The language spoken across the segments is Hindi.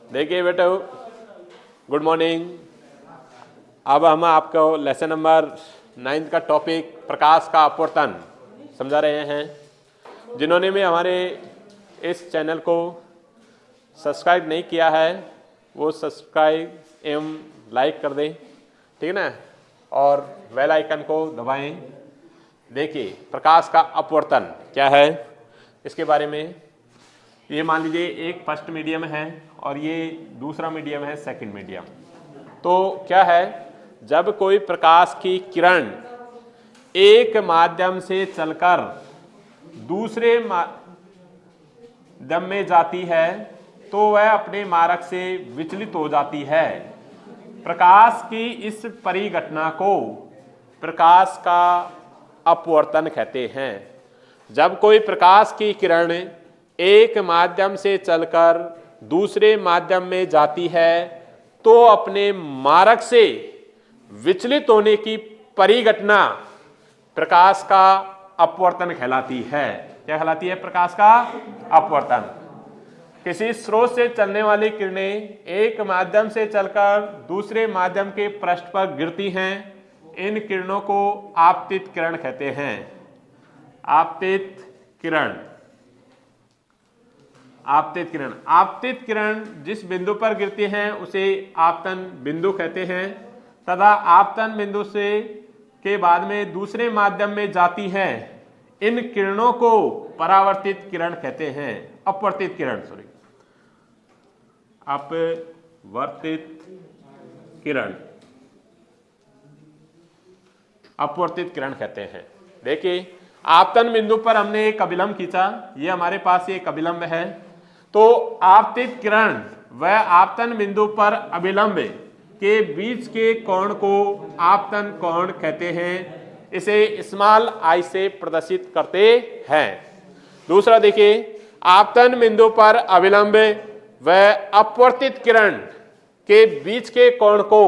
देखिए बेटा, गुड मॉर्निंग। अब हम आपको लेसन नंबर 9 का टॉपिक प्रकाश का अपवर्तन समझा रहे हैं। जिन्होंने भी हमारे इस चैनल को सब्सक्राइब नहीं किया है वो सब्सक्राइब एवं लाइक कर दें, ठीक है ना, और बेल आइकन को दबाएं। देखिए प्रकाश का अपवर्तन क्या है इसके बारे में। ये मान लीजिए एक फर्स्ट मीडियम है और ये दूसरा मीडियम है सेकंड मीडियम। तो क्या है, जब कोई प्रकाश की किरण एक माध्यम से चलकर दूसरे माध्यम में जाती है तो वह अपने मार्ग से विचलित हो जाती है। प्रकाश की इस परिघटना को प्रकाश का अपवर्तन कहते हैं। जब कोई प्रकाश की किरण एक माध्यम से चलकर दूसरे माध्यम में जाती है तो अपने मार्ग से विचलित होने की परिघटना प्रकाश का अपवर्तन कहलाती है। क्या कहलाती है? प्रकाश का अपवर्तन। किसी स्रोत से चलने वाली किरणें एक माध्यम से चलकर दूसरे माध्यम के पृष्ठ पर गिरती हैं। इन किरणों को आपतित किरण कहते हैं। आपतित किरण। आपतित किरण, आपतित किरण जिस बिंदु पर गिरती हैं उसे आपतन बिंदु कहते हैं तथा आपतन बिंदु से के बाद में दूसरे माध्यम में जाती हैं। इन किरणों को परावर्तित किरण कहते हैं। अपवर्तित किरण, सॉरी, अपवर्तित किरण, अपवर्तित किरण कहते हैं। देखिए आपतन बिंदु पर हमने एक अभिलंब खींचा, ये हमारे पास एक अभिलंब है। तो आपतित किरण वह आपतन बिंदु पर अभिलंब के बीच के कोण को आपतन कोण कहते हैं। इसे स्मॉल आई से प्रदर्शित करते हैं। दूसरा देखिए, आपतन बिंदु पर अभिलंब वह अपवर्तित किरण के बीच के कोण को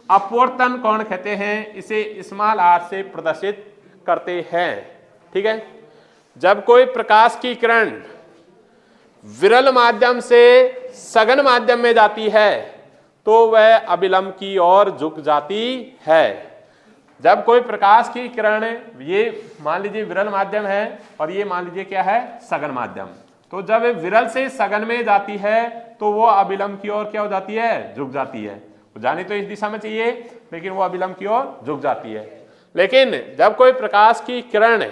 अपवर्तन कोण कहते हैं। इसे स्मॉल आर से प्रदर्शित करते हैं। ठीक है। जब कोई प्रकाश की किरण विरल माध्यम से सघन माध्यम में जाती है तो वह अभिलंब की ओर झुक जाती है। जब कोई प्रकाश की किरण, ये मान लीजिए विरल माध्यम है और ये मान लीजिए क्या है, सघन माध्यम, तो जब विरल से सघन में जाती है तो वो अभिलंब की ओर क्या हो जाती है, झुक जाती है। जानी तो इस दिशा में चाहिए लेकिन वो अभिलंब की ओर झुक जाती है। लेकिन जब कोई प्रकाश की किरण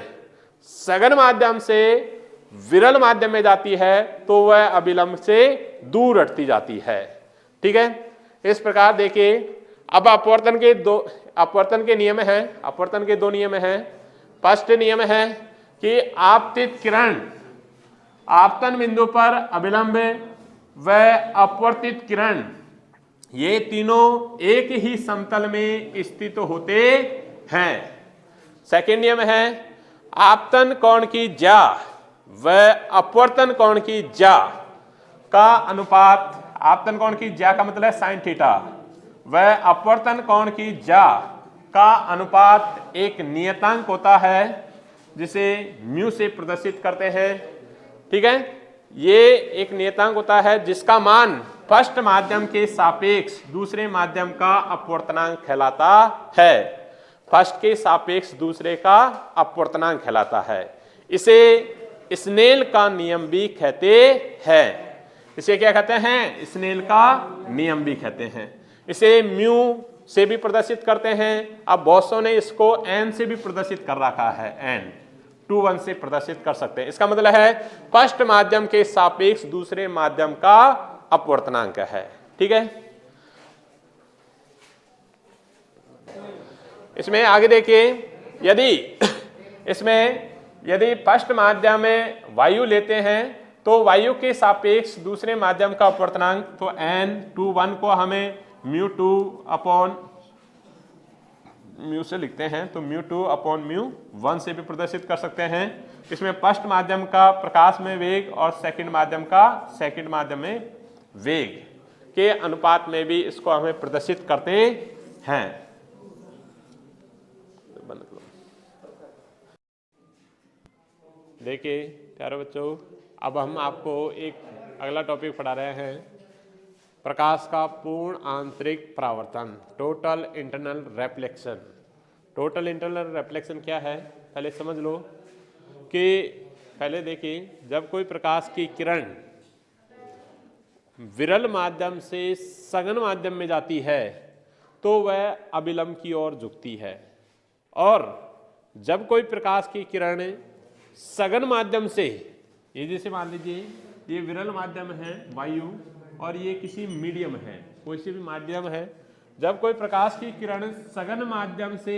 सघन माध्यम से विरल माध्यम में जाती है तो वह अभिलंब से दूर हटती जाती है। ठीक है। इस प्रकार देखिए, अब अपवर्तन के नियम हैं। अपवर्तन के दो नियम हैं। फर्स्ट नियम है कि आपतित किरण आपतन बिंदु पर अभिलंब व अपवर्तित किरण ये तीनों एक ही समतल में स्थित होते हैं। सेकेंड नियम है आपतन कोण की ज्या व अपवर्तन कोण की ज्या का अनुपात, आपतन कोण की ज्या का मतलब है साइन थीटा, व अपवर्तन कोण की ज्या का अनुपात एक नियतांक होता है जिसे म्यू से प्रदर्शित करते हैं। ठीक है। ये एक नियतांक होता है जिसका मान फर्स्ट माध्यम के सापेक्ष दूसरे माध्यम का अपवर्तनांक कहलाता है। फर्स्ट के सापेक्ष दूसरे का अपवर्तनांक कहलाता है। इसे स्नेल का नियम भी कहते हैं। इसे क्या कहते हैं? स्नेल का नियम भी कहते हैं। इसे म्यू से भी प्रदर्शित करते हैं। अब बॉसों ने इसको एन से भी प्रदर्शित कर रखा है। एन 2 1 से प्रदर्शित कर सकते हैं। इसका मतलब है फर्स्ट माध्यम के सापेक्ष दूसरे माध्यम का अपवर्तनांक है। ठीक है। इसमें आगे देखिए, यदि फर्स्ट माध्यम में वायु लेते हैं तो वायु के सापेक्ष दूसरे माध्यम का अपवर्तनांक, तो n 1 को हमें μ2 अपॉन म्यू से लिखते हैं, तो μ2 अपॉन μ1 से भी प्रदर्शित कर सकते हैं। इसमें फर्स्ट माध्यम का प्रकाश में वेग और सेकंड माध्यम में वेग के अनुपात में भी इसको हमें प्रदर्शित करते हैं। देखिए प्यारे बच्चों, अब हम आपको एक अगला टॉपिक पढ़ा रहे हैं प्रकाश का पूर्ण आंतरिक परावर्तन, total internal reflection. Total internal reflection क्या है पहले समझ लो कि पहले देखिए, जब कोई प्रकाश की किरण विरल माध्यम से सघन माध्यम में जाती है तो वह अभिलंब की ओर झुकती है, और जब कोई प्रकाश की किरण सघन माध्यम से, ये जैसे मान लीजिए ये विरल माध्यम है वायु और ये किसी मीडियम है, कोई सी भी माध्यम है, जब कोई प्रकाश की किरण सघन माध्यम से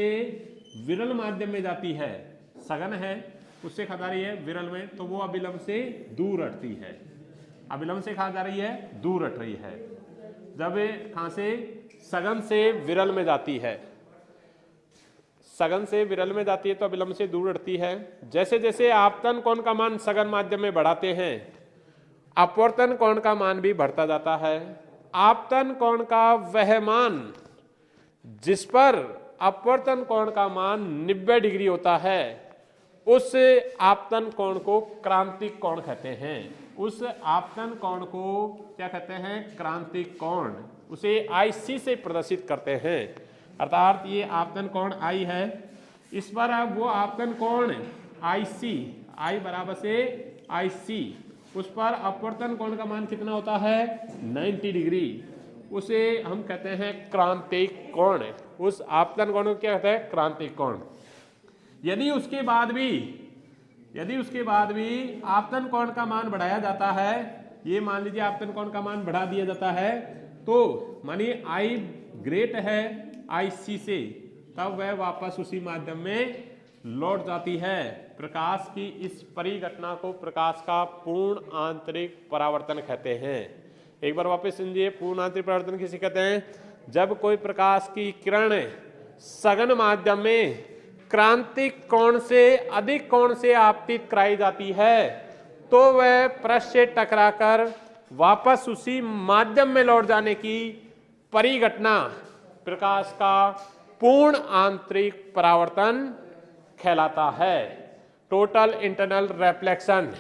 विरल माध्यम में जाती है, सघन है उससे खा जा रही है विरल में, तो वो अभिलंब से दूर हटती है, अभिलंब से कहा जा रही है दूर हट रही है। जब कहां से सघन से विरल में जाती है, सघन से विरल में जाती है तो अभिलंब से दूर हटती है। जैसे जैसे आपतन कोण का मान सघन माध्यम में बढ़ाते हैं, अपवर्तन कोण का मान भी बढ़ता जाता है। आपतन कोण का वह मान जिस पर अपवर्तन कोण का मान 90 डिग्री होता है, उस आपतन कोण को क्रांतिक कोण कहते हैं। उस आपतन कोण को क्या कहते हैं? क्रांतिक कोण। उसे IC से प्रदर्शित करते हैं, अर्थात ये आपतन कोण I है, इस पर अब वो आपतन कोण IC, I बराबर से IC, उस पर अपवर्तन कोण का मान कितना होता है? 90 डिग्री। उसे हम कहते हैं क्रांतिक कोण। उस आपतन कोण को क्या कहते हैं? क्रांतिक कोण। यदि उसके बाद भी आपतन कोण का मान बढ़ाया जाता है, ये मान लीजिए आपतन कोण का मान बढ़ा दिया जाता है, तो मानिए I ग्रेट है IC से, तब वह वापस उसी माध्यम में लौट जाती है। प्रकाश की इस परिघटना को प्रकाश का पूर्ण आंतरिक परावर्तन कहते हैं। एक बार वापस समझिए, पूर्ण आंतरिक परावर्तन किसे कहते हैं? जब कोई प्रकाश की किरण सघन माध्यम में क्रांतिक कोण से अधिक कोण से आपतित कराई जाती है, तो वह पृष्ठ से टकराकर वापस उसी माध्यम में लौट जाने की परिघटना प्रकाश का पूर्ण आंतरिक परावर्तन कहलाता है। Total internal reflection.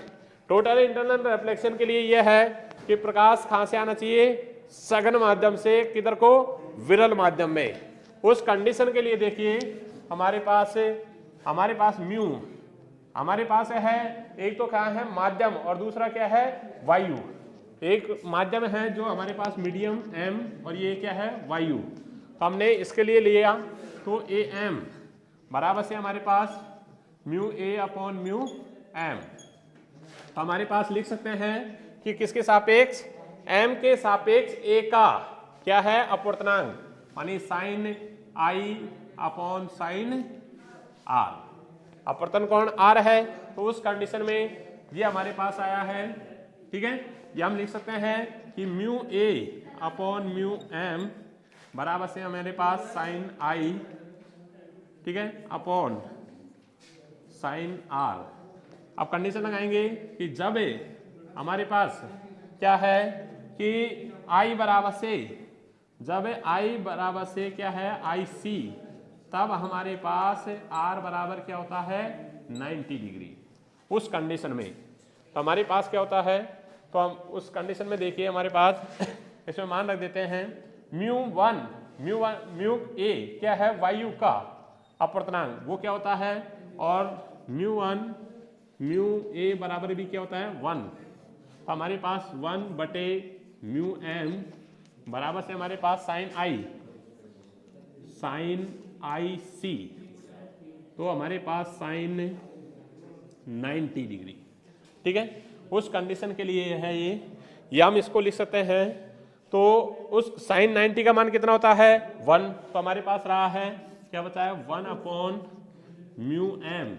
Total internal reflection के लिए यह है कि प्रकाश कहां से आना चाहिए? सघन माध्यम से, किधर को? विरल माध्यम में। उस कंडीशन के लिए देखिए, हमारे पास म्यू, हमारे पास है, एक तो क्या है माध्यम और दूसरा क्या है? वायु। एक माध्यम है जो हमारे पास मीडियम M, और ये क्या है? वायु। तो हमने इसके लिए लिया तो AM बराबर से हमारे पास mu A upon mu M। तो हमारे पास लिख सकते हैं कि किसके सापेक्ष? M के सापेक्ष A का क्या है? अपवर्तनांक, मानी sine I upon sine R। अपवर्तन कोण R है, तो उस कंडीशन में ये हमारे पास आया है, ठीक है। ये हम लिख सकते हैं कि mu A upon mu M बराबर से हमारे पास साइन I, ठीक है, अपॉन साइन R। अब कंडीशन लगाएंगे कि जब हमारे पास क्या है कि I बराबर से, जब I बराबर से क्या है? IC, तब हमारे पास R बराबर क्या होता है? 90 डिग्री। उस कंडीशन में तो हमारे पास क्या होता है? तो हम उस कंडीशन में देखिए, हमारे पास इसमें मान रख देते हैं म्यू A क्या है? वायु का अपवर्तनांक, वो क्या होता है? और म्यू A बराबर भी क्या होता है? 1। तो हमारे पास 1/μm बराबर से हमारे पास साइन IC, तो हमारे पास साइन 90 डिग्री, ठीक है। उस कंडीशन के लिए है ये हम इसको लिख सकते हैं। तो उस साइन 90 का मान कितना होता है? 1। तो हमारे पास रहा है, क्या बचा है? 1/μm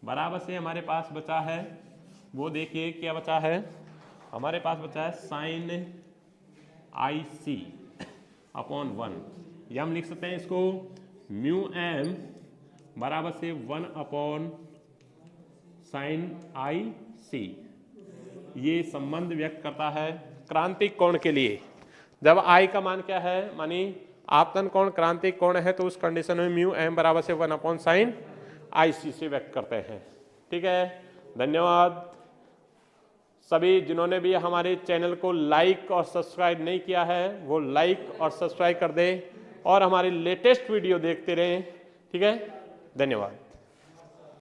बराबर से हमारे पास बचा है, वो देखिए क्या बचा है? हमारे पास बचा है साइन IC अपॉन 1। ये हम लिख सकते हैं इसको μm बराबर से 1/sin IC। ये संबंध व्यक्त करता है क्रांतिक कोण के लिए। जब I का मान क्या है? मानी आपतन कोण क्रांतिक कोण है, तो उस कंडीशन में μm बराबर से 1/sin IC से व्यक्त करते हैं, ठीक है। धन्यवाद। सभी जिन्होंने भी हमारे चैनल को लाइक और सब्सक्राइब नहीं किया है वो लाइक और सब्सक्राइब कर दें और हमारी लेटेस्ट वीडियो देखते रहें। ठीक है, धन्यवाद।